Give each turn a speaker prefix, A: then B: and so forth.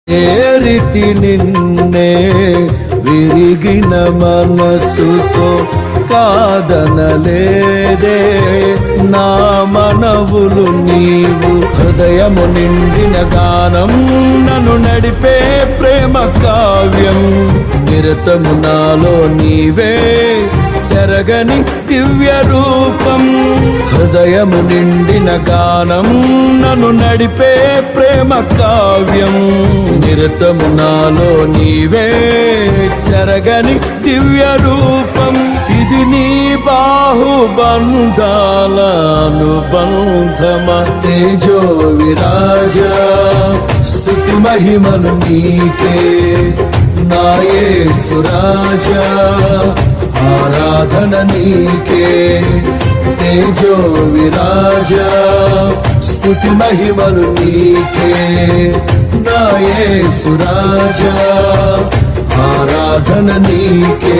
A: రీతి నిన్నే విరిగిన మనసుతో కాదనలేదే నా మనవులు నీవు. హృదయము నిండిన గానం నన్ను నడిపే ప్రేమ కావ్యం. నిరతము నాలో నీవే చెరగని దివ్య రూపం. హృదయము నిండిన గానం నన్ను నడిపే ప్రేమ కావ్యం. నిరతము నాలో నీవే చెరగని దివ్య రూపం. ఇది నీ బాహుబంధాల అనుబంధమ. తేజో విరాజ స్తుతి మహిమను నీకే నా యేసు రాజా. ఆరాధన నీకే తేజో విరాజ స్తుతి మహిమలు నీకే నా యేసు రాజా. ఆరాధన నీకే.